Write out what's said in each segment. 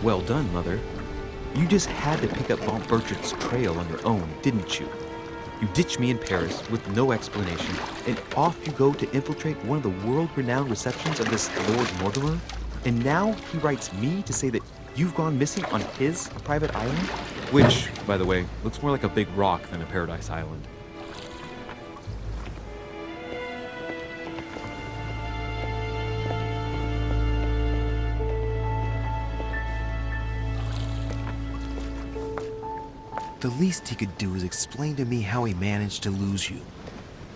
Well done, Mother. You just had to pick up Bonaparte trail on your own, didn't you? You ditched me in Paris with no explanation, and off you go to infiltrate one of the world-renowned receptions of this Lord Mortimer? And now he writes me to say that you've gone missing on his private island? Which, by the way, looks more like a big rock than a paradise island. The least he could do is explain to me how he managed to lose you.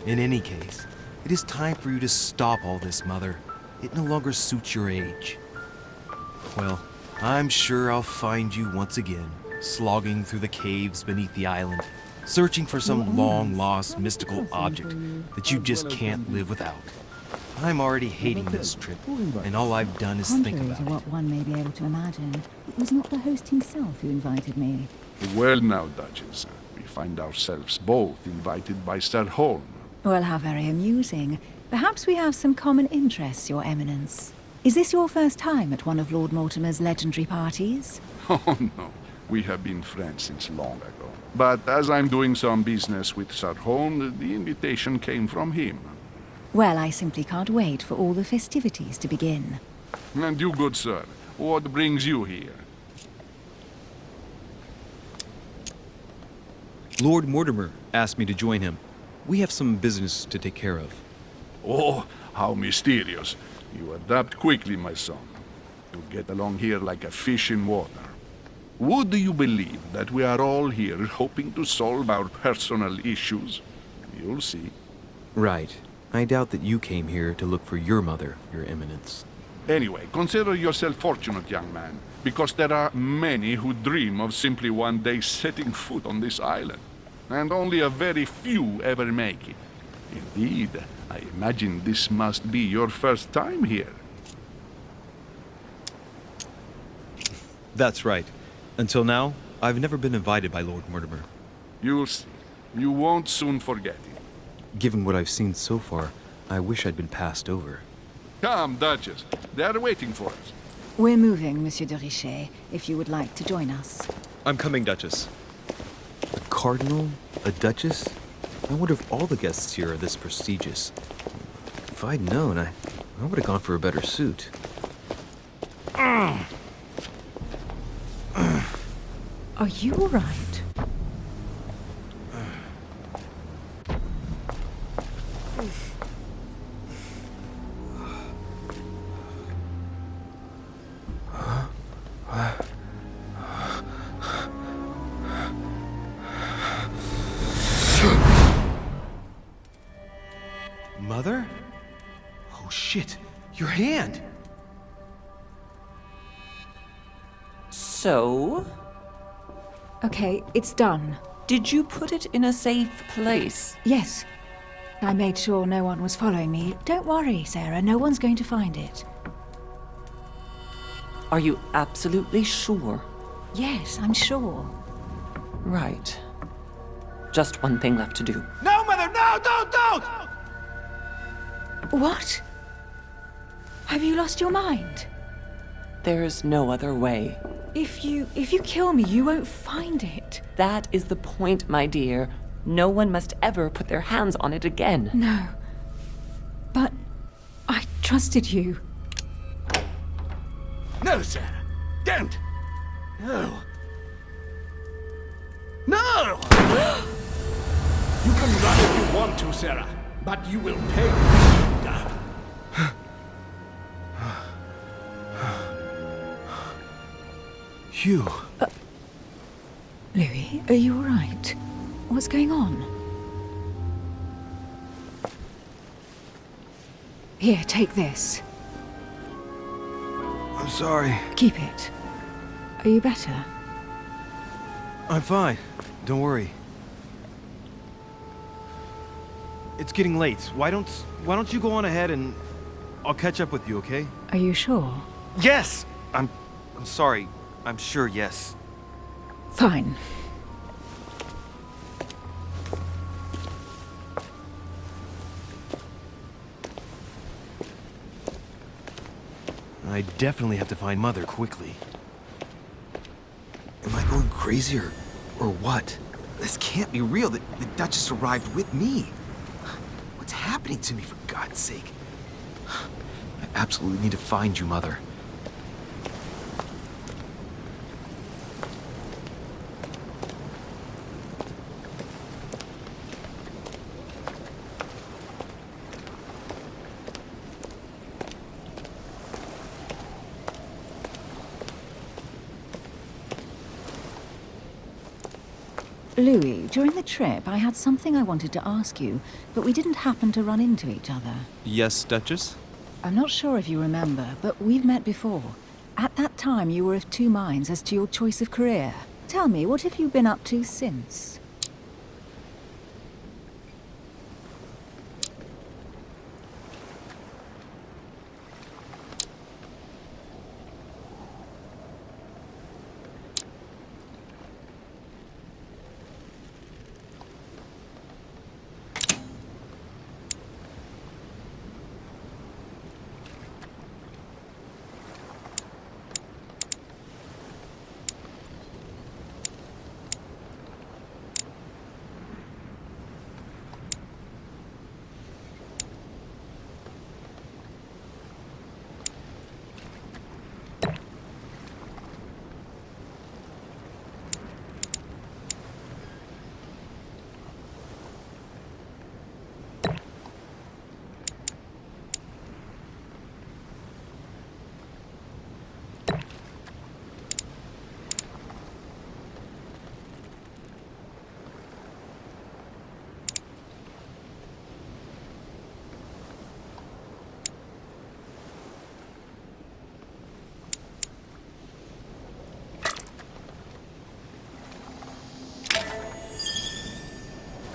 In any case, it is time for you to stop all this, Mother. It no longer suits your age. Well, I'm sure I'll find you once again, slogging through the caves beneath the island, searching for some long-lost mystical object that you just can't live without. I'm already hating this trip, and all I've done is think Contrary about to it. what one may be able to imagine, it was not the host himself who invited me. Well now, Duchess, we find ourselves both invited by Sir Holm. Well, how very amusing. Perhaps we have some common interests, Your Eminence. Is this your first time at one of Lord Mortimer's legendary parties? Oh no, we have been friends since long ago. But as I'm doing some business with Sir Holm, the invitation came from him. Well, I simply can't wait for all the festivities to begin. And you, good sir, what brings you here? Lord Mortimer asked me to join him. We have some business to take care of. Oh, how mysterious. You adapt quickly, my son. You get along here like a fish in water. Would you believe that we are all here hoping to solve our personal issues? You'll see. Right. I doubt that you came here to look for your mother, Your Eminence. Anyway, consider yourself fortunate, young man, because there are many who dream of simply one day setting foot on this island, and only a very few ever make it. Indeed, I imagine this must be your first time here. That's right. Until now, I've never been invited by Lord Mortimer. You'll see. You won't soon forget it. Given what I've seen so far, I wish I'd been passed over. Come, Duchess. They are waiting for us. We're moving, Monsieur de Richet, if you would like to join us. I'm coming, Duchess. A cardinal? A duchess? I wonder if all the guests here are this prestigious. If I'd known, I would have gone for a better suit. Are you all right? Mother? Oh shit, your hand! So, Okay, it's done. did you put it in a safe place? Yes. I made sure no one was following me. Don't worry, Sarah, no one's going to find it. Are you absolutely sure? Yes, I'm sure. Right. Just one thing left to do. No, Mother, no, don't! What? Have you lost your mind? There's no other way. If you kill me, you won't find it. That is the point, my dear. No one must ever put their hands on it again. No. But I trusted you. No, Sarah. Don't. No. No! You can run if you want to, Sarah, but you will pay. Hugh. Louis, are you all right? What's going on? Here, take this. I'm sorry. Keep it. Are you better? I'm fine. Don't worry. It's getting late. Why don't you go on ahead and I'll catch up with you, okay? Are you sure? Yes! I'm sorry. I'm sure, yes. Fine. I definitely have to find Mother quickly. crazy or what? This can't be real. The Duchess arrived with me. What's happening to me, for God's sake? I absolutely need to find you, Mother. Louis, during the trip, I had something I wanted to ask you, but we didn't happen to run into each other. Yes, Duchess? I'm not sure if you remember, but we've met before. At that time, you were of two minds as to your choice of career. Tell me, what have you been up to since?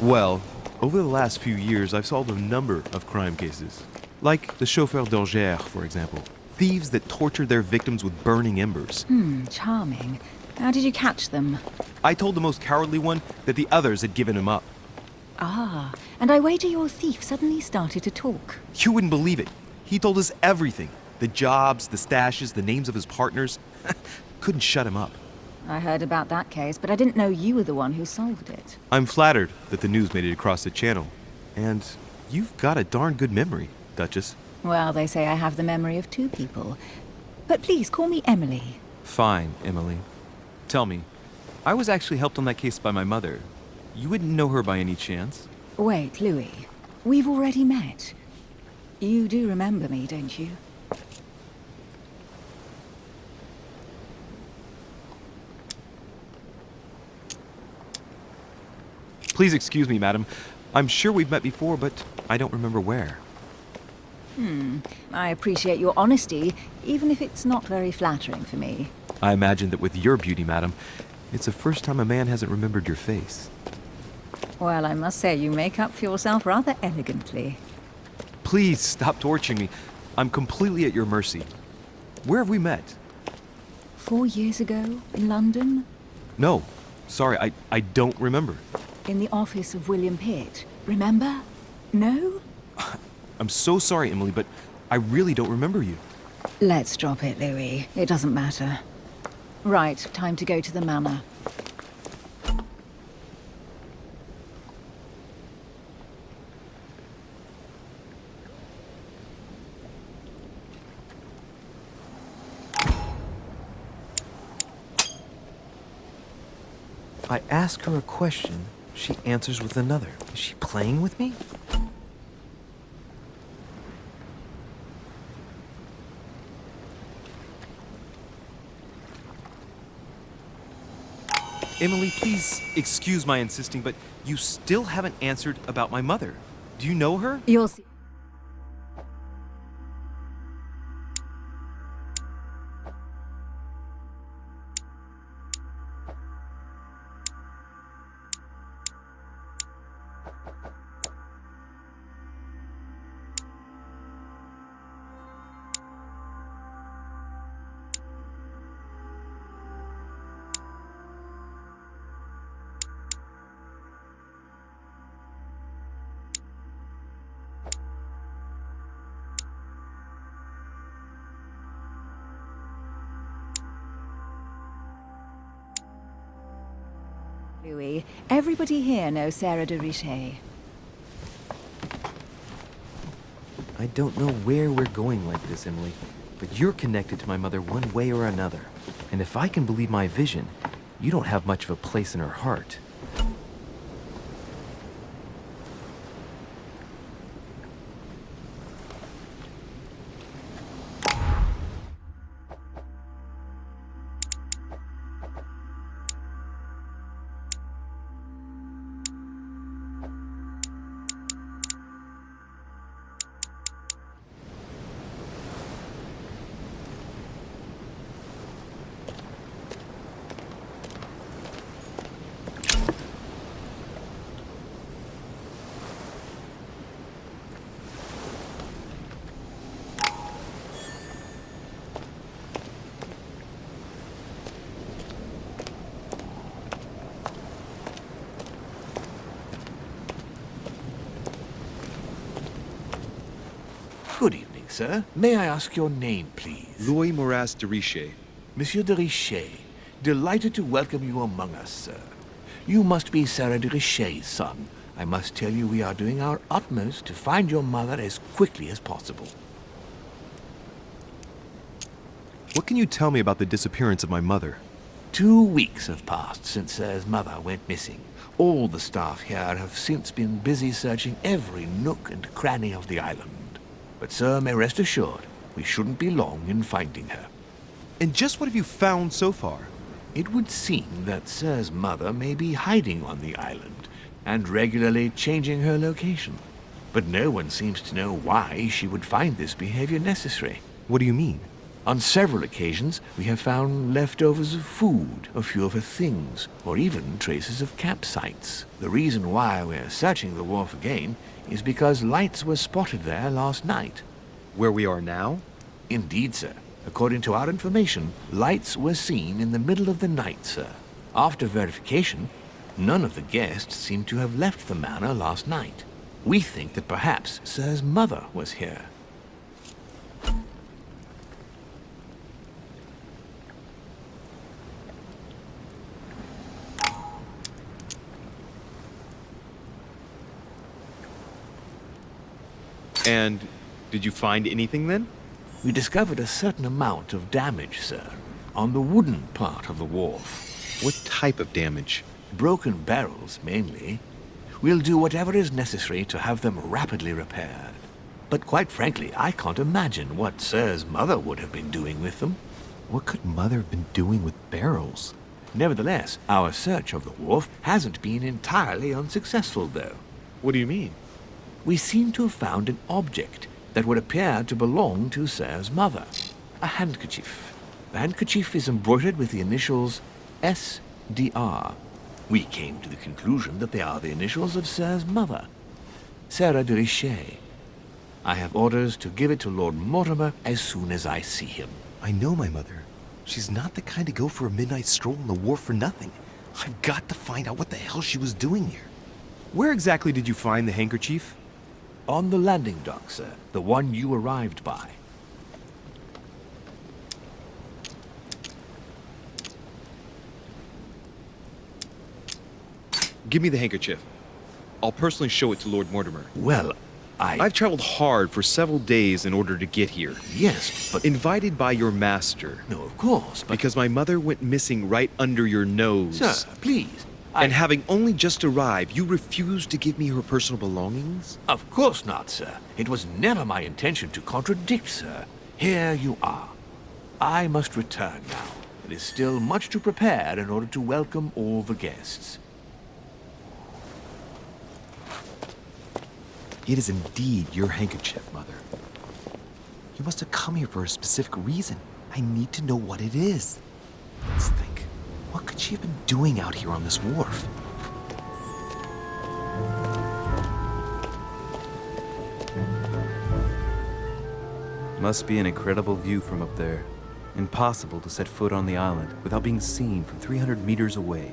Well, over the last few years, I've solved a number of crime cases. Like the chauffeur d'Orgère, for example. Thieves that tortured their victims with burning embers. Charming. How did you catch them? I told the most cowardly one that the others had given him up. Ah, and I wager your thief suddenly started to talk. You wouldn't believe it. He told us everything. The jobs, the stashes, the names of his partners. Couldn't shut him up. I heard about that case, but I didn't know you were the one who solved it. I'm flattered that the news made it across the channel. And you've got a darn good memory, Duchess. Well, they say I have the memory of two people. But please, call me Emily. Fine, Emily. Tell me, I was actually helped on that case by my mother. You wouldn't know her by any chance? Wait, Louis. We've already met. You do remember me, don't you? Please excuse me, madam. I'm sure we've met before, but I don't remember where. I appreciate your honesty, even if it's not very flattering for me. I imagine that with your beauty, madam, it's the first time a man hasn't remembered your face. Well, I must say you make up for yourself rather elegantly. Please stop torturing me. I'm completely at your mercy. Where have we met? 4 years ago, in London, No, sorry, I don't remember. in the office of William Pitt. Remember? No? I'm so sorry, Emily, but I really don't remember you. Let's drop it, Louis. It doesn't matter. Right, time to go to the manor. I ask her a question, she answers with another. Is she playing with me? Emily, please excuse my insisting, but you still haven't answered about my mother. Do you know her? You'll see. Louis, everybody here knows Sarah de Richet. I don't know where we're going like this, Emily, but you're connected to my mother one way or another. And if I can believe my vision, you don't have much of a place in her heart. Good evening, sir. May I ask your name, please? Louis de Richet. Monsieur de Richet. Delighted to welcome you among us, sir. You must be Sarah de Richet's son. I must tell you we are doing our utmost to find your mother as quickly as possible. What can you tell me about the disappearance of my mother? 2 weeks have passed since Sir's mother went missing. All the staff here have since been busy searching every nook and cranny of the island. But Sir may rest assured, we shouldn't be long in finding her. And just what have you found so far? It would seem that Sir's mother may be hiding on the island and regularly changing her location. But no one seems to know why she would find this behavior necessary. What do you mean? On several occasions, we have found leftovers of food, a few of her things, or even traces of campsites. The reason why we're searching the wharf again is because lights were spotted there last night. Where we are now? Indeed, sir. According to our information, lights were seen in the middle of the night, sir. After verification, none of the guests seem to have left the manor last night. We think that perhaps Sir's mother was here. And did you find anything then? We discovered a certain amount of damage, sir, on the wooden part of the wharf. What type of damage? Broken barrels, mainly. We'll do whatever is necessary to have them rapidly repaired. But quite frankly, I can't imagine what Sir's mother would have been doing with them. What could Mother have been doing with barrels? Nevertheless, our search of the wharf hasn't been entirely unsuccessful, though. What do you mean? We seem to have found an object that would appear to belong to Sir's mother. A handkerchief. The handkerchief is embroidered with the initials S.D.R. We came to the conclusion that they are the initials of Sir's mother, Sarah de Richet. I have orders to give it to Lord Mortimer as soon as I see him. I know my mother. She's not the kind to go for a midnight stroll on the wharf for nothing. I've got to find out what the hell she was doing here. Where exactly did you find the handkerchief? On the landing dock, sir. The one you arrived by. Give me the handkerchief. I'll personally show it to Lord Mortimer. Well, I've traveled hard for several days in order to get here. Yes, but... Invited by your master. No, of course, but... Because my mother went missing right under your nose. Sir, please. And having only just arrived, you refused to give me her personal belongings? Of course not, sir. It was never my intention to contradict, sir. Here you are. I must return now. There is still much to prepare in order to welcome all the guests. It is indeed your handkerchief, Mother. You must have come here for a specific reason. I need to know what it is. Let's think. What could she have been doing out here on this wharf? Must be an incredible view from up there. Impossible to set foot on the island without being seen from 300 meters away.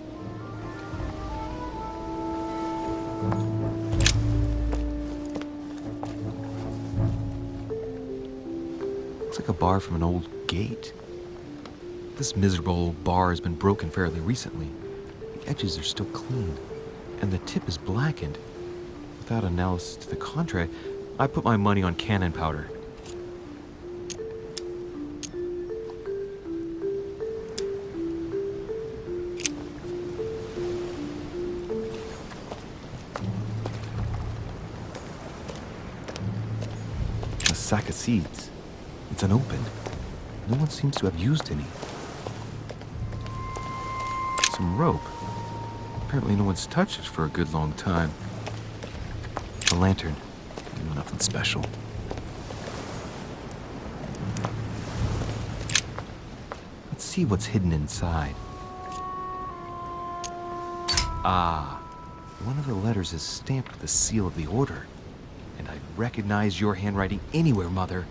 Looks like a bar from an old gate. This miserable old bar has been broken fairly recently. The The edges are still clean, and the tip is blackened. Without analysis to the contrary, I put my money on cannon powder. A sack of seeds. It's unopened. No one seems to have used any. Some rope. Apparently no one's touched it for a good long time. A lantern. Nothing special. Let's see what's hidden inside. Ah, one of the letters is stamped with the seal of the order. And I recognize your handwriting anywhere, Mother.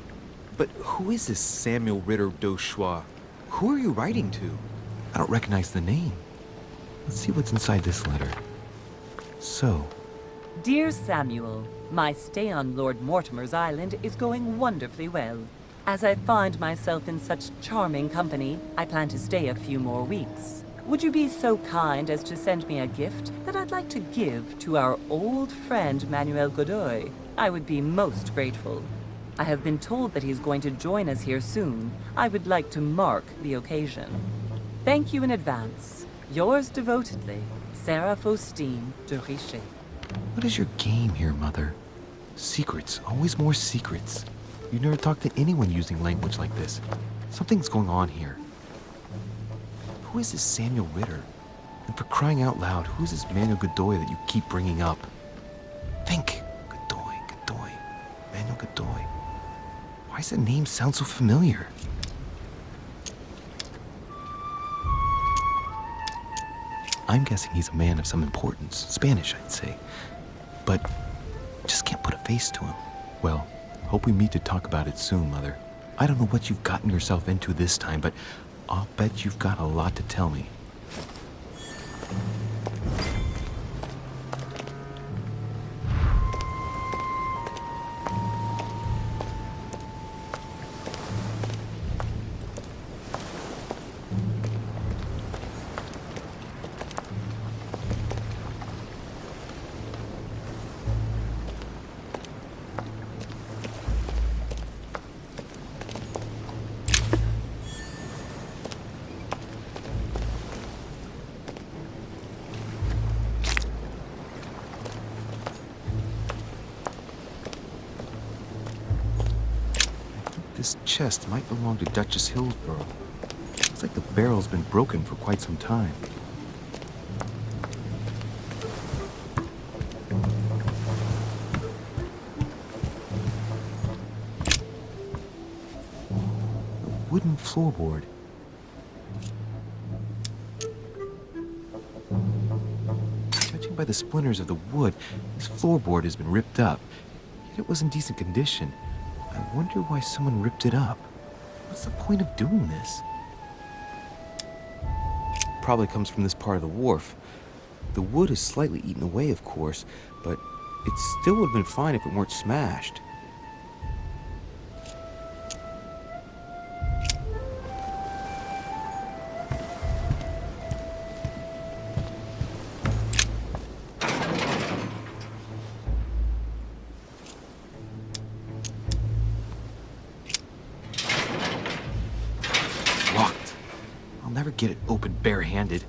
But who is this Samuel Ritter d'Auchois? Who are you writing to? I don't recognize the name. Let's see what's inside this letter. So, Dear Samuel, my stay on Lord Mortimer's island is going wonderfully well. As I find myself in such charming company, I plan to stay a few more weeks. Would you be so kind as to send me a gift that I'd like to give to our old friend Manuel Godoy? I would be most grateful. I have been told that he's going to join us here soon. I would like to mark the occasion. Thank you in advance. Yours devotedly, Sarah Faustine de Richet. what is your game here, Mother? Secrets, always more secrets. You never talk to anyone using language like this. Something's going on here. Who is this Samuel Ritter? And for crying out loud, who is this Manuel Godoy that you keep bringing up? Think. Godoy. Manuel Godoy. Why does that name sound so familiar? I'm guessing he's a man of some importance. Spanish, I'd say. But just can't put a face to him. Well, hope we meet to talk about it soon, Mother. I don't know what you've gotten yourself into this time, but I'll bet you've got a lot to tell me. This chest might belong to Duchess Hillsborough. Looks like the barrel's been broken for quite some time. A wooden floorboard. Judging by the splinters of the wood, this floorboard has been ripped up. Yet it was in decent condition. I wonder why someone ripped it up. What's the point of doing this? Probably comes from this part of the wharf. The wood is slightly eaten away, of course, but it still would have been fine if it weren't smashed. Never get it open barehanded.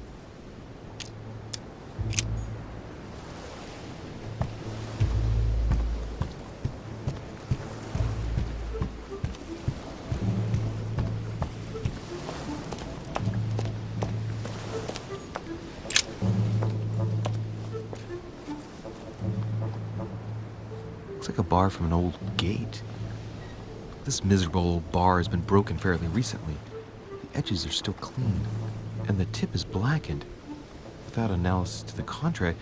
Looks like a bar from an old gate. This miserable old bar has been broken fairly recently. The edges are still clean, and the tip is blackened. Without analysis to the contrary,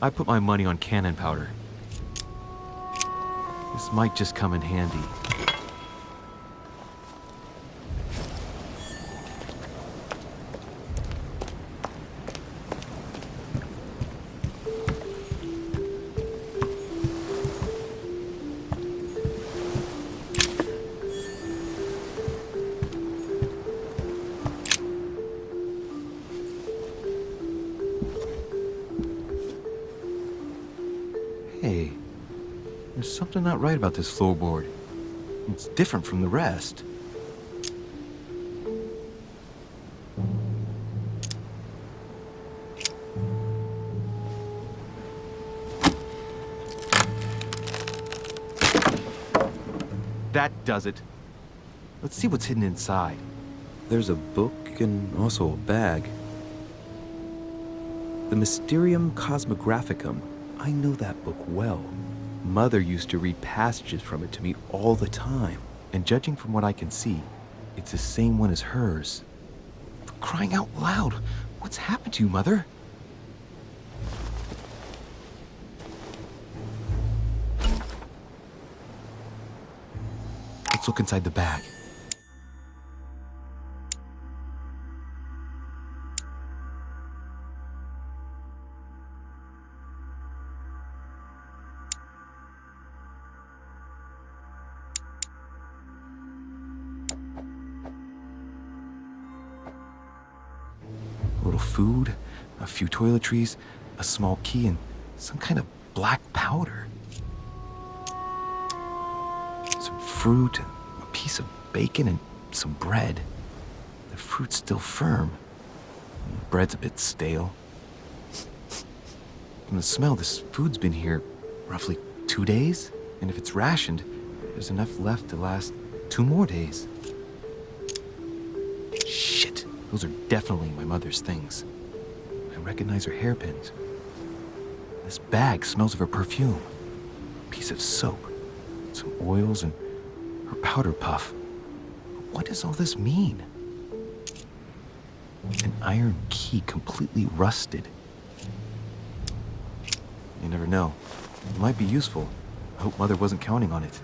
I put my money on cannon powder. This might just come in handy. Something not right about this floorboard. It's different from the rest. That does it. Let's see what's hidden inside. There's a book and also a bag. The Mysterium Cosmographicum. I know that book well. Mother used to read passages from it to me all the time. And judging from what I can see, it's the same one as hers. For crying out loud, what's happened to you, Mother? Let's look inside the bag. A little food, a few toiletries, a small key, and some kind of black powder. Some fruit, a piece of bacon, and some bread. The fruit's still firm. And the bread's a bit stale. From the smell, this food's been here roughly 2 days. And if it's rationed, there's enough left to last 2 more days. Shit, those are definitely my mother's things. I recognize her hairpins. This bag smells of her perfume. A piece of soap, some oils, and her powder puff. What does all this mean? An iron key completely rusted. You never know. It might be useful. I hope Mother wasn't counting on it.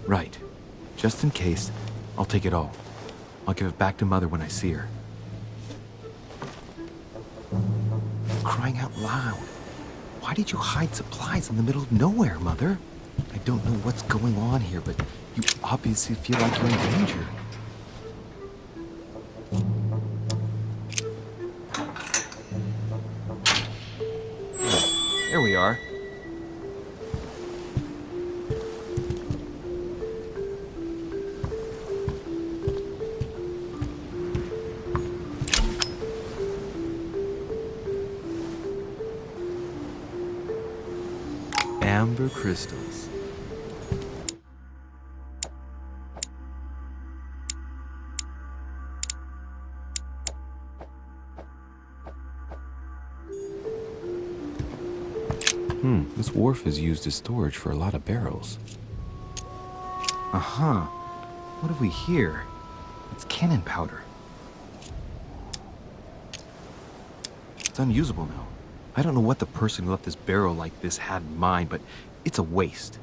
Right. Just in case, I'll take it all. I'll give it back to Mother when I see her. Crying out loud. Why did you hide supplies in the middle of nowhere, Mother? I don't know what's going on here, but you obviously feel like you're in danger. There we are. Amber crystals. This wharf is used as storage for a lot of barrels. Uh-huh. What have we here? It's cannon powder. It's unusable now. I don't know what the person who left this barrel like this had in mind, but it's a waste.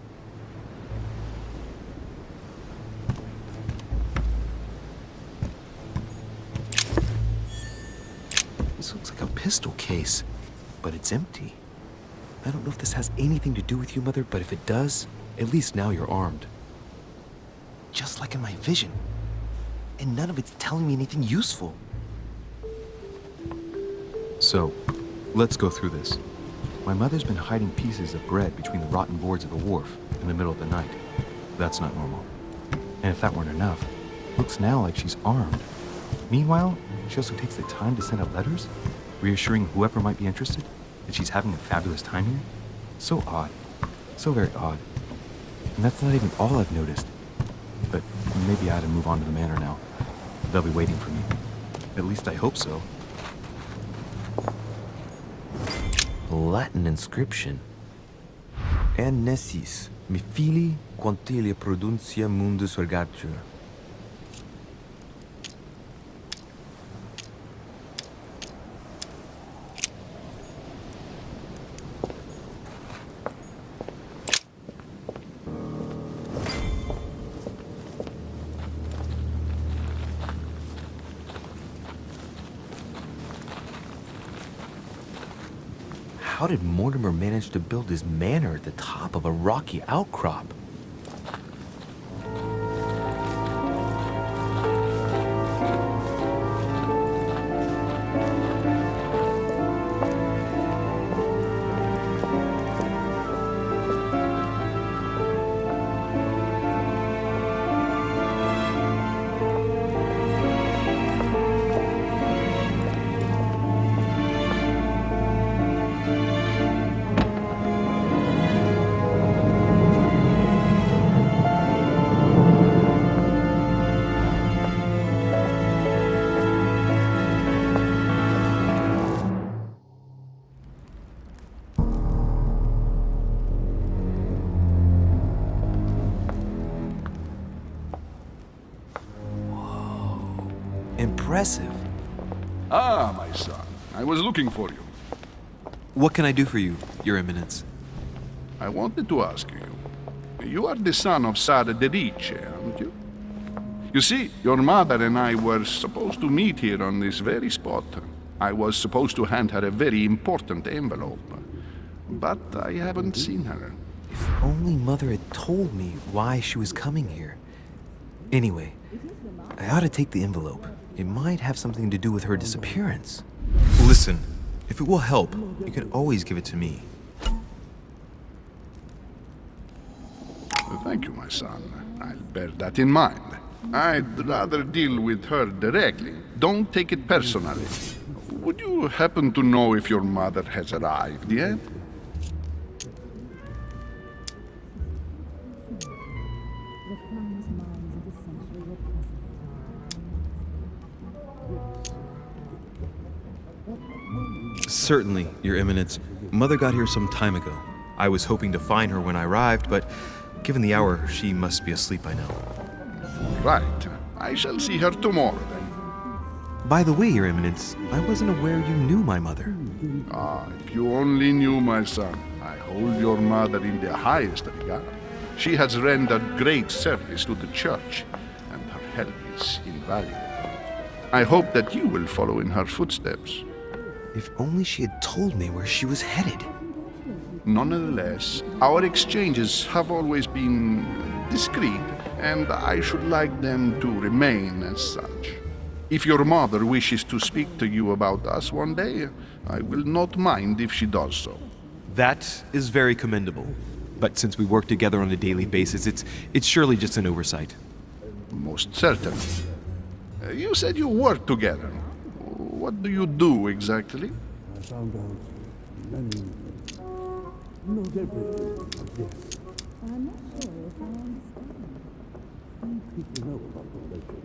This looks like a pistol case, but it's empty. I don't know if this has anything to do with you, Mother, but if it does, at least now you're armed. Just like in my vision. And none of it's telling me anything useful. So, let's go through this. My mother's been hiding pieces of bread between the rotten boards of the wharf in the middle of the night. That's not normal. And if that weren't enough, looks now like she's armed. Meanwhile, she also takes the time to send out letters, reassuring whoever might be interested that she's having a fabulous time here. So odd. So very odd. And that's not even all I've noticed. But maybe I ought to move on to the manor now. They'll be waiting for me. At least I hope so. Latin inscription. En nessis, mi fili quantilia produncia mundus ergatur. How did Mortimer manage to build his manor at the top of a rocky outcrop? Impressive. Ah, my son, I was looking for you. What can I do for you, Your Eminence? I wanted to ask you. You are the son of Louis de Richet, aren't you? You see, your mother and I were supposed to meet here on this very spot. I was supposed to hand her a very important envelope. But I haven't seen her. If only Mother had told me why she was coming here. Anyway, I ought to take the envelope. It might have something to do with her disappearance. Listen, if it will help, you can always give it to me. Thank you, my son. I'll bear that in mind. I'd rather deal with her directly. Don't take it personally. Would you happen to know if your mother has arrived yet? Certainly, Your Eminence. Mother got here some time ago. I was hoping to find her when I arrived, but given the hour, she must be asleep by now. Right. I shall see her tomorrow, then. By the way, Your Eminence, I wasn't aware you knew my mother. Ah, if you only knew, my son. I hold your mother in the highest regard. She has rendered great service to the church, and her help is invaluable. I hope that you will follow in her footsteps. If only she had told me where she was headed. Nonetheless, our exchanges have always been discreet, and I should like them to remain as such. If your mother wishes to speak to you about us one day, I will not mind if she does so. That is very commendable. But since we work together on a daily basis, it's surely just an oversight. Most certainly. You said you work together. What do you do exactly? I found out many things. Not everything, I guess. I'm not sure if I understand. Few people know about the legend.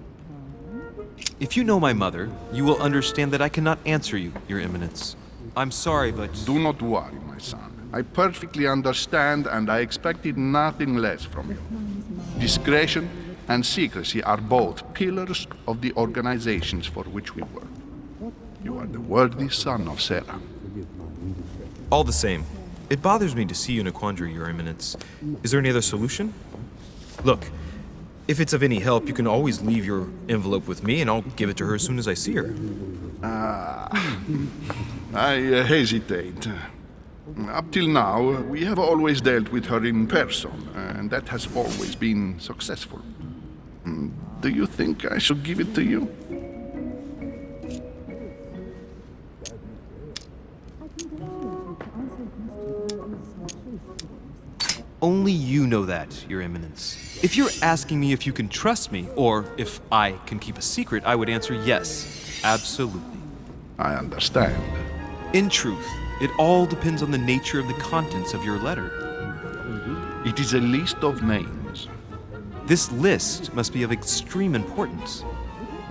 If you know my mother, you will understand that I cannot answer you, Your Eminence. I'm sorry, but... Do not worry, my son. I perfectly understand, and I expected nothing less from you. Discretion and secrecy are both pillars of the organizations for which we work. You are the worthy son of Sarah. All the same, it bothers me to see you in a quandary, Your Eminence. Is there any other solution? Look, if it's of any help, you can always leave your envelope with me, and I'll give it to her as soon as I see her. I hesitate. Up till now, we have always dealt with her in person, and that has always been successful. Do you think I should give it to you? Only you know that, Your Eminence. If you're asking me if you can trust me, or if I can keep a secret, I would answer yes, absolutely. I understand. In truth, it all depends on the nature of the contents of your letter. It is a list of names. This list must be of extreme importance.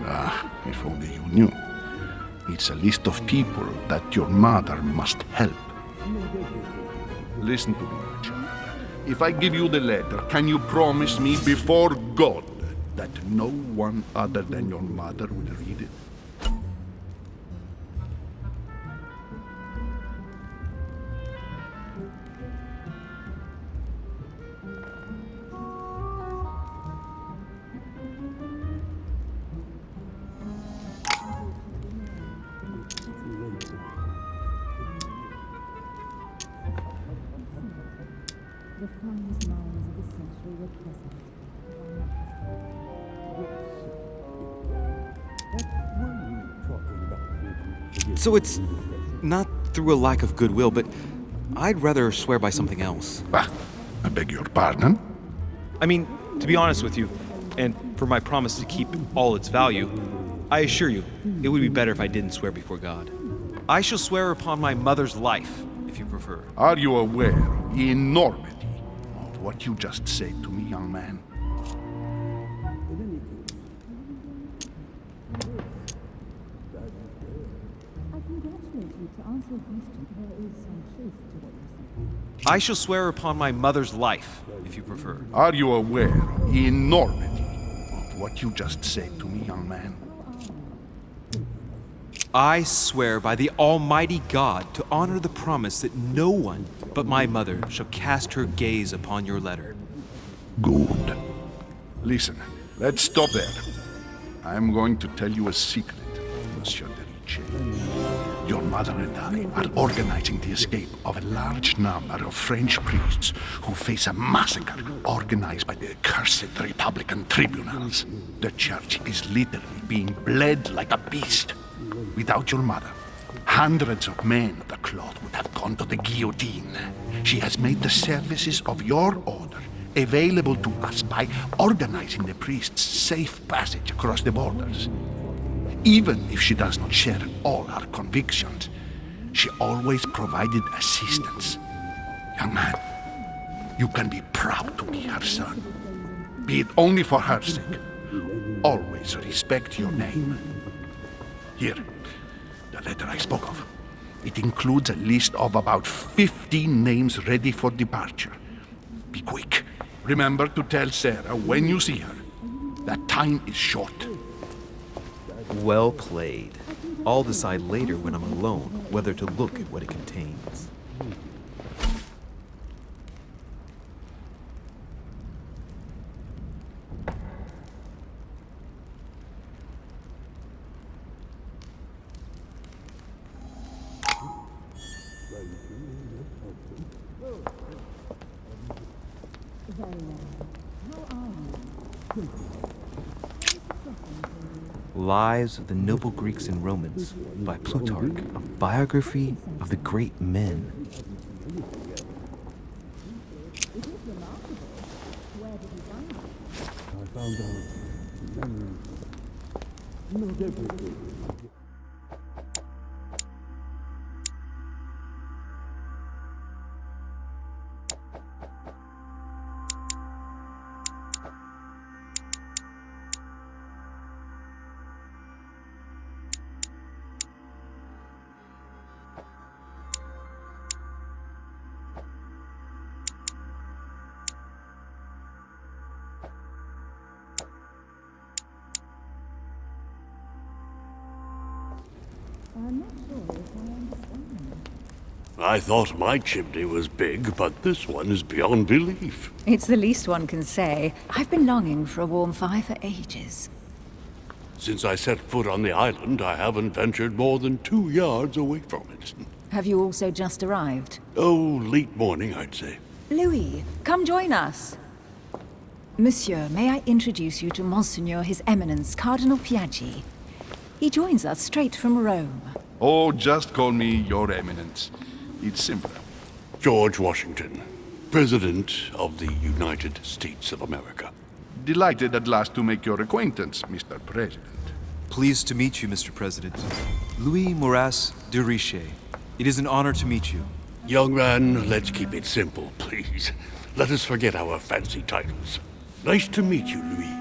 Ah, if only you knew. It's a list of people that your mother must help. Listen to me, my child. If I give you the letter, can you promise me before God that no one other than your mother will read it? The finest minds of the century were present. So it's not through a lack of goodwill, but I'd rather swear by something else. Ah, I beg your pardon? I mean, to be honest with you, and for my promise to keep all its value, I assure you, it would be better if I didn't swear before God. I shall swear upon my mother's life, if you prefer. Are you aware of the enormity of what you just said to me, young man? I congratulate you. To answer your question, there is some truth to what you say. I shall swear upon my mother's life, if you prefer. Are you aware of the enormity of what you just said to me, young man? I swear by the Almighty God to honor the promise that no one but my mother shall cast her gaze upon your letter. Good. Listen, let's stop there. I'm going to tell you a secret, Monsieur de Richet. Your mother and I are organizing the escape of a large number of French priests who face a massacre organized by the accursed Republican tribunals. The church is literally being bled like a beast. Without your mother, hundreds of men of the cloth would have gone to the guillotine. She has made the services of your order available to us by organizing the priests' safe passage across the borders. Even if she does not share all our convictions, she always provided assistance. Young man, you can be proud to be her son. Be it only for her sake. Always respect your name. Here, the letter I spoke of. It includes a list of about 15 names ready for departure. Be quick. Remember to tell Sarah when you see her that time is short. Well played. I'll decide later when I'm alone whether to look at what it contains. Lives of the Noble Greeks and Romans by Plutarch, a biography of the great men. I thought my chimney was big, but this one is beyond belief. It's the least one can say. I've been longing for a warm fire for ages. Since I set foot on the island, I haven't ventured more than 2 yards away from it. Have you also just arrived? Oh, late morning, I'd say. Louis, come join us. Monsieur, may I introduce you to Monseigneur His Eminence, Cardinal Piaggi. He joins us straight from Rome. Oh, just call me Your Eminence. It's simpler. George Washington, President of the United States of America. Delighted at last to make your acquaintance, Mr. President. Pleased to meet you, Mr. President. Louis de Richet. It is an honor to meet you. Young man, let's keep it simple, please. Let us forget our fancy titles. Nice to meet you, Louis.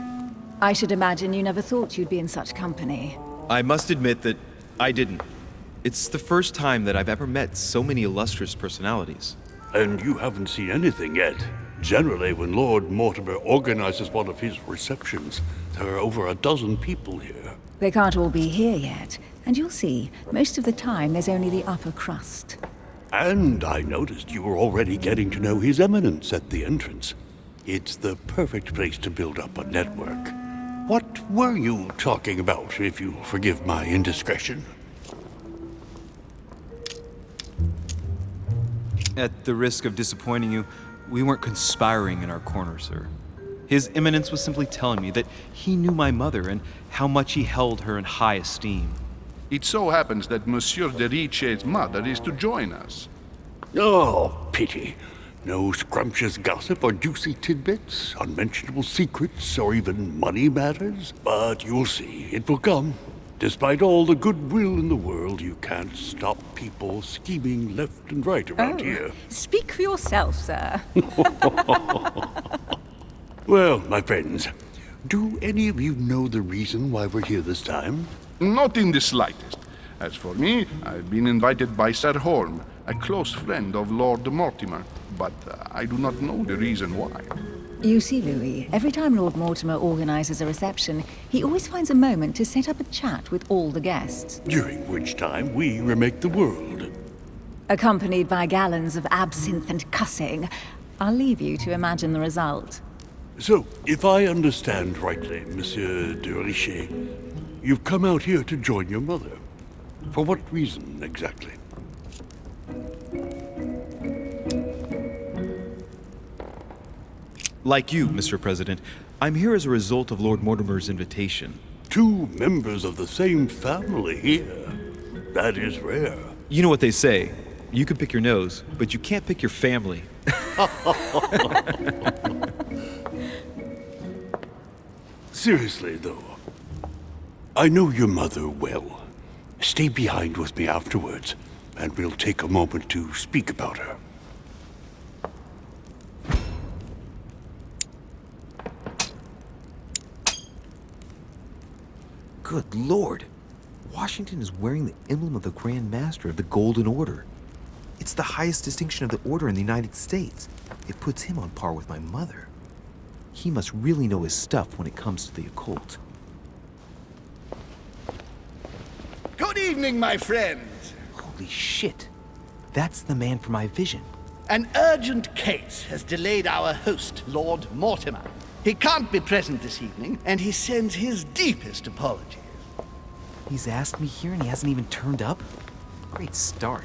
I should imagine you never thought you'd be in such company. I must admit that I didn't. It's the first time that I've ever met so many illustrious personalities. And you haven't seen anything yet. Generally, when Lord Mortimer organizes one of his receptions, there are over a dozen people here. They can't all be here yet. And you'll see, most of the time there's only the upper crust. And I noticed you were already getting to know His Eminence at the entrance. It's the perfect place to build up a network. What were you talking about, if you'll forgive my indiscretion? At the risk of disappointing you, we weren't conspiring in our corner, sir. His Eminence was simply telling me that he knew my mother and how much he held her in high esteem. It so happens that Monsieur de Richet's mother is to join us. Oh, pity. No scrumptious gossip or juicy tidbits, unmentionable secrets, or even money matters. But you'll see, it will come. Despite all the goodwill in the world, you can't stop people scheming left and right around here. Speak for yourself, sir. Well, my friends, do any of you know the reason why we're here this time? Not in the slightest. As for me, I've been invited by Sir Holm, a close friend of Lord Mortimer, but I do not know the reason why. You see, Louis, every time Lord Mortimer organizes a reception, he always finds a moment to set up a chat with all the guests. During which time we remake the world. Accompanied by gallons of absinthe and cussing. I'll leave you to imagine the result. So, if I understand rightly, Monsieur de Richet, you've come out here to join your mother. For what reason, exactly? Like you, Mr. President, I'm here as a result of Lord Mortimer's invitation. 2 members of the same family here. That is rare. You know what they say. You can pick your nose, but you can't pick your family. Seriously, though, I know your mother well. Stay behind with me afterwards, and we'll take a moment to speak about her. Good Lord. Washington is wearing the emblem of the Grand Master of the Golden Order. It's the highest distinction of the order in the United States. It puts him on par with my mother. He must really know his stuff when it comes to the occult. Good evening, my friends. Holy shit. That's the man for my vision. An urgent case has delayed our host, Lord Mortimer. He can't be present this evening, and he sends his deepest apologies. He's asked me here and he hasn't even turned up? Great start.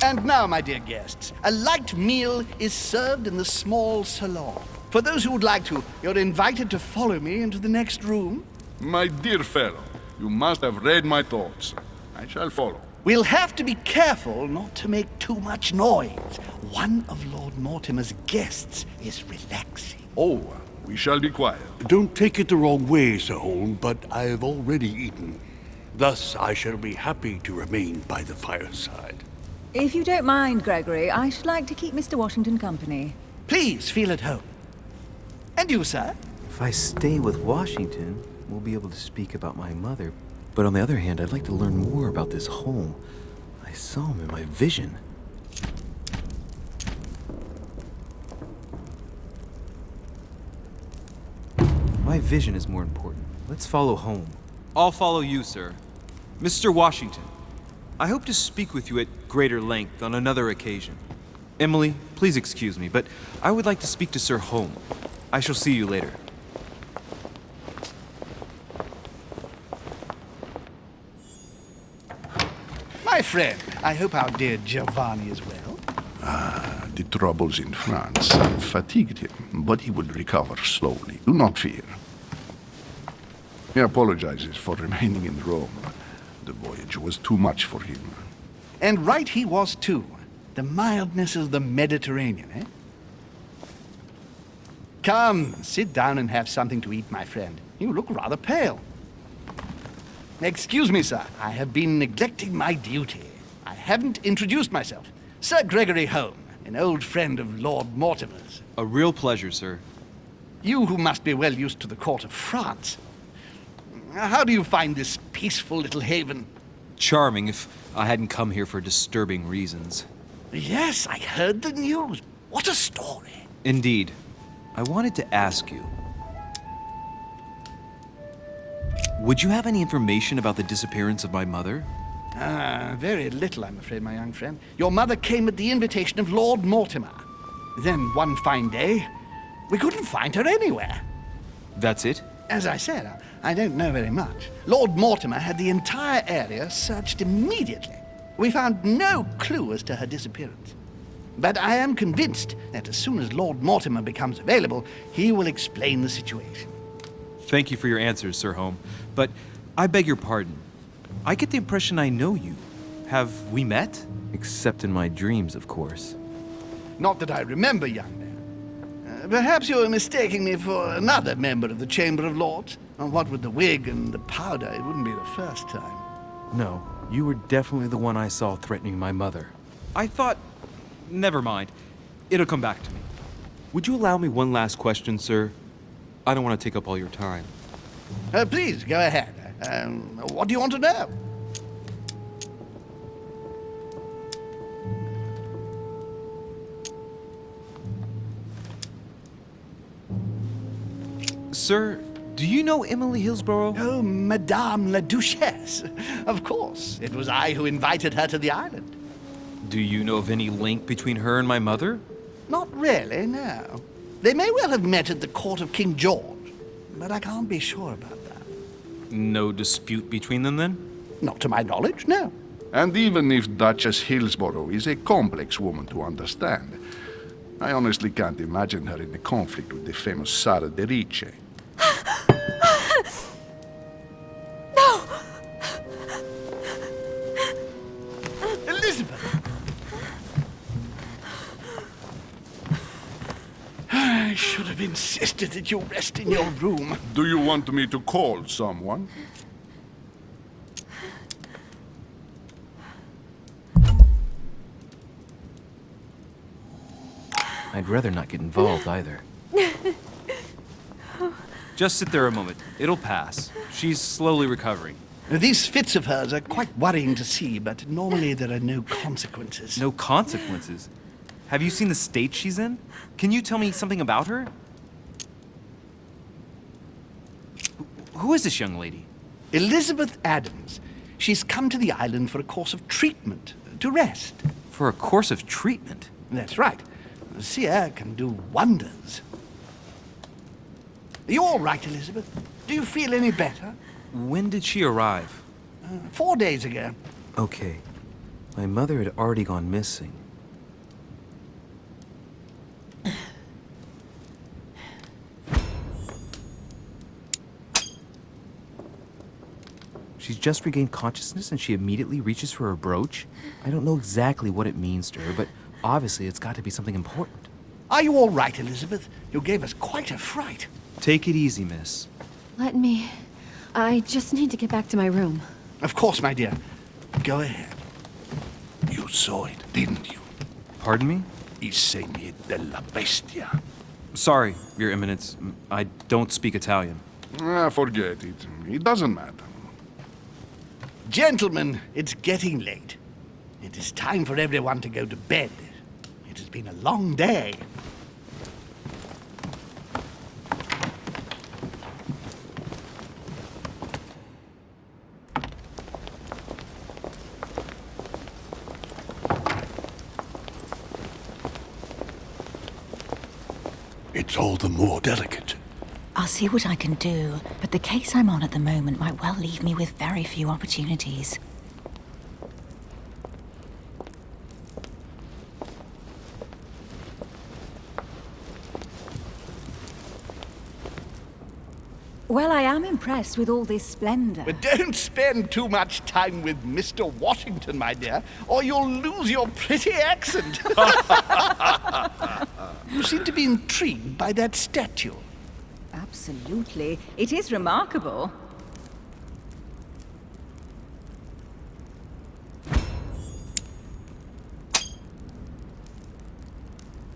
And now, my dear guests, a light meal is served in the small salon. For those who would like to, you're invited to follow me into the next room. My dear fellow, you must have read my thoughts. I shall follow. We'll have to be careful not to make too much noise. One of Lord Mortimer's guests is relaxing. Oh, we shall be quiet. Don't take it the wrong way, Sir Holm, but I have already eaten. Thus, I shall be happy to remain by the fireside. If you don't mind, Gregory, I should like to keep Mr. Washington company. Please feel at home. And you, sir? If I stay with Washington, we'll be able to speak about my mother. But on the other hand, I'd like to learn more about this home. I saw him in my vision. My vision is more important. Let's follow home. I'll follow you, sir. Mr. Washington, I hope to speak with you at greater length on another occasion. Emily, please excuse me, but I would like to speak to Sir Holm. I shall see you later. My friend, I hope our dear Giovanni is well. The troubles in France have fatigued him, but he will recover slowly. Do not fear. He apologizes for remaining in Rome. The voyage was too much for him. And right he was too. The mildness of the Mediterranean, eh? Come, sit down and have something to eat, my friend. You look rather pale. Excuse me, sir. I have been neglecting my duty. I haven't introduced myself. Sir Gregory Holm, an old friend of Lord Mortimer's. A real pleasure, sir. You who must be well used to the court of France. How do you find this peaceful little haven? Charming if I hadn't come here for disturbing reasons. Yes, I heard the news. What a story. Indeed. I wanted to ask you. Would you have any information about the disappearance of my mother? Very little, I'm afraid, my young friend. Your mother came at the invitation of Lord Mortimer. Then, one fine day, we couldn't find her anywhere. That's it? As I said, I don't know very much. Lord Mortimer had the entire area searched immediately. We found no clue as to her disappearance. But I am convinced that as soon as Lord Mortimer becomes available, he will explain the situation. Thank you for your answers, Sir Holm. But I beg your pardon. I get the impression I know you. Have we met? Except in my dreams, of course. Not that I remember, young man. Perhaps you are mistaking me for another member of the Chamber of Lords. And what with the wig and the powder, it wouldn't be the first time. No, you were definitely the one I saw threatening my mother. I thought... Never mind. It'll come back to me. Would you allow me one last question, sir? I don't want to take up all your time. Please, go ahead. What do you want to know? Sir, do you know Emily Hillsborough? Oh, Madame la Duchesse. Of course. It was I who invited her to the island. Do you know of any link between her and my mother? Not really, no. They may well have met at the court of King George, but I can't be sure about that. No dispute between them, then? Not to my knowledge, no. And even if Duchess Hillsborough is a complex woman to understand, I honestly can't imagine her in a conflict with the famous Louis de Richet. No! Elizabeth! I should have insisted that you rest in your room. Do you want me to call someone? I'd rather not get involved either. Just sit there a moment. It'll pass. She's slowly recovering. These fits of hers are quite worrying to see, but normally there are no consequences. No consequences? Have you seen the state she's in? Can you tell me something about her? Who is this young lady? Elizabeth Adams. She's come to the island for a course of treatment, to rest. For a course of treatment? That's right. Sea air can do wonders. Are you all right, Elizabeth? Do you feel any better? When did she arrive? 4 days ago. Okay. My mother had already gone missing. She's just regained consciousness and she immediately reaches for her brooch? I don't know exactly what it means to her, but obviously it's got to be something important. Are you all right, Elizabeth? You gave us quite a fright. Take it easy, miss. Let me... I just need to get back to my room. Of course, my dear. Go ahead. You saw it, didn't you? Pardon me? Il segni della bestia. Sorry, Your Eminence. I don't speak Italian. Forget it. It doesn't matter. Gentlemen, it's getting late. It is time for everyone to go to bed. It has been a long day. It's all the more delicate. I'll see what I can do, but the case I'm on at the moment might well leave me with very few opportunities. Well, I am impressed with all this splendor. But don't spend too much time with Mr. Washington, my dear, or you'll lose your pretty accent. You seem to be intrigued by that statue. Absolutely. It is remarkable.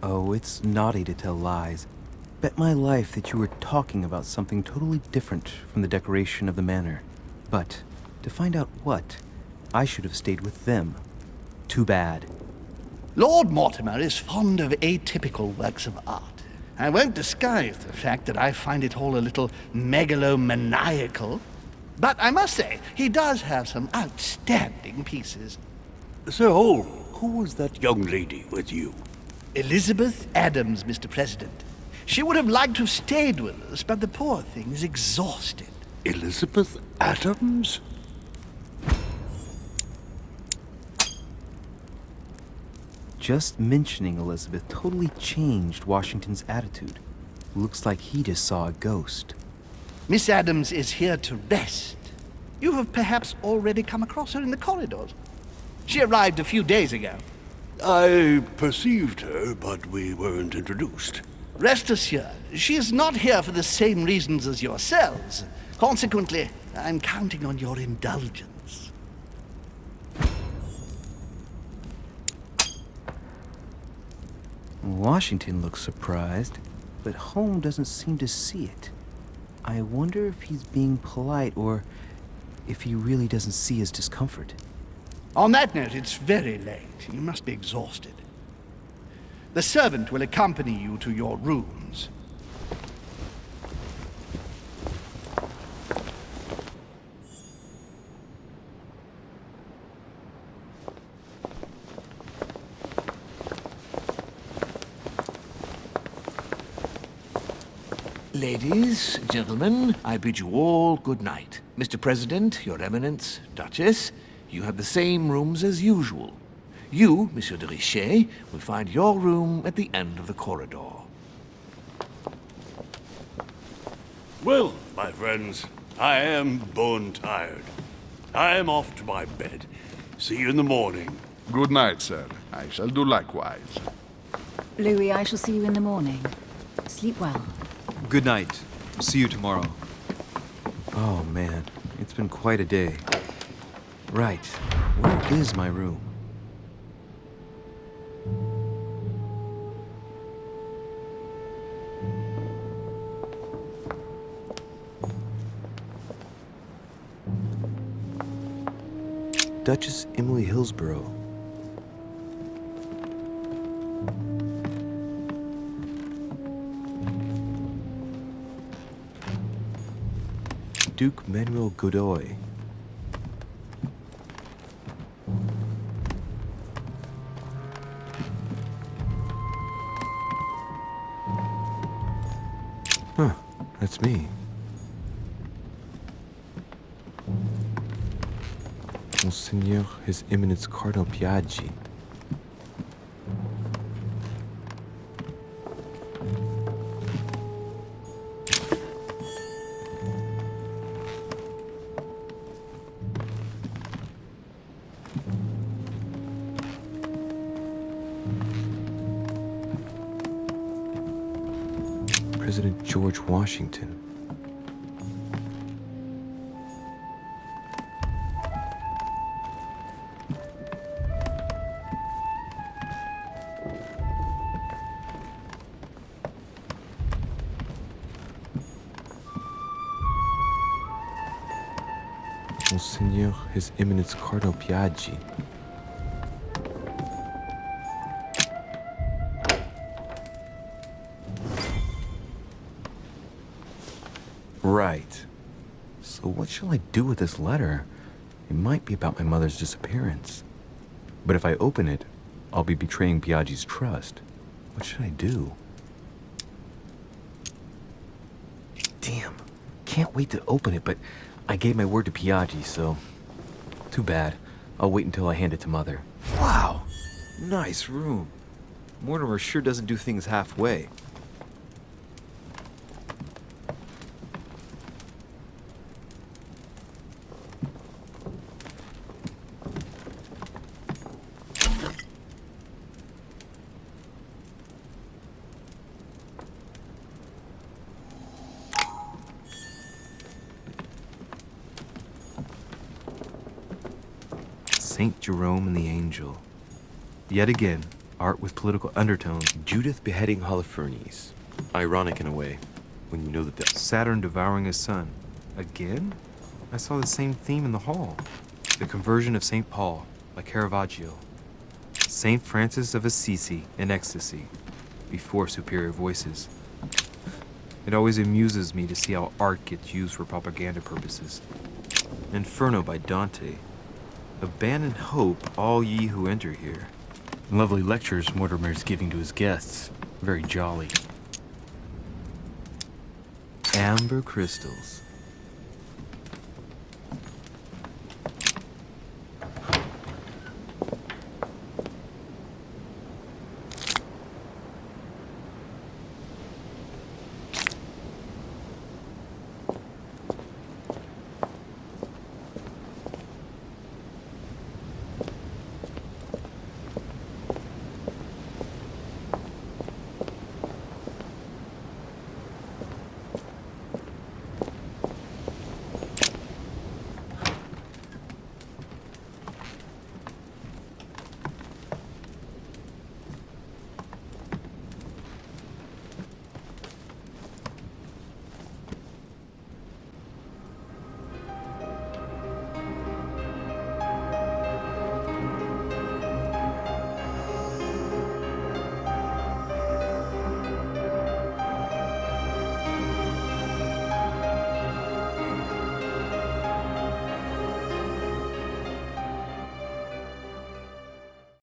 Oh, it's naughty to tell lies. Bet my life that you were talking about something totally different from the decoration of the manor. But to find out what, I should have stayed with them. Too bad. Lord Mortimer is fond of atypical works of art. I won't disguise the fact that I find it all a little megalomaniacal. But I must say, he does have some outstanding pieces. Sir Hall, who was that young lady with you? Elizabeth Adams, Mr. President. She would have liked to have stayed with us, but the poor thing is exhausted. Elizabeth Adams? Just mentioning Elizabeth totally changed Washington's attitude. Looks like he just saw a ghost. Miss Adams is here to rest. You have perhaps already come across her in the corridors. She arrived a few days ago. I perceived her, but we weren't introduced. Rest assured, she is not here for the same reasons as yourselves. Consequently, I'm counting on your indulgence. Washington looks surprised, but Holmes doesn't seem to see it. I wonder if he's being polite or if he really doesn't see his discomfort. On that note, it's very late. You must be exhausted. The servant will accompany you to your rooms. Ladies, gentlemen, I bid you all good night. Mr. President, Your Eminence, Duchess, you have the same rooms as usual. You, Monsieur de Richet, will find your room at the end of the corridor. Well, my friends, I am bone tired. I am off to my bed. See you in the morning. Good night, sir. I shall do likewise. Louis, I shall see you in the morning. Sleep well. Good night. See you tomorrow. Oh, man. It's been quite a day. Right. Where is my room? Duchess Emily Hillsborough. Duke Manuel Godoy. Huh, that's me. Monseigneur, His Eminence Cardinal Piaggi. President George Washington. Monseigneur, His Eminence Cardinal Piaggi. Right. So what shall I do with this letter? It might be about my mother's disappearance. But if I open it, I'll be betraying Piaggi's trust. What should I do? Damn. Can't wait to open it, but I gave my word to Piaggi, so... Too bad. I'll wait until I hand it to Mother. Wow! Nice room. Mortimer sure doesn't do things halfway. Saint Jerome and the Angel. Yet again, art with political undertones. Judith beheading Holofernes. Ironic in a way, when you know that the Saturn devouring his son. Again? I saw the same theme in the hall. The conversion of St. Paul, by Caravaggio. St. Francis of Assisi in ecstasy, before superior voices. It always amuses me to see how art gets used for propaganda purposes. Inferno by Dante. Abandon hope, all ye who enter here. Lovely lectures Mortimer is giving to his guests. Very jolly. Amber crystals.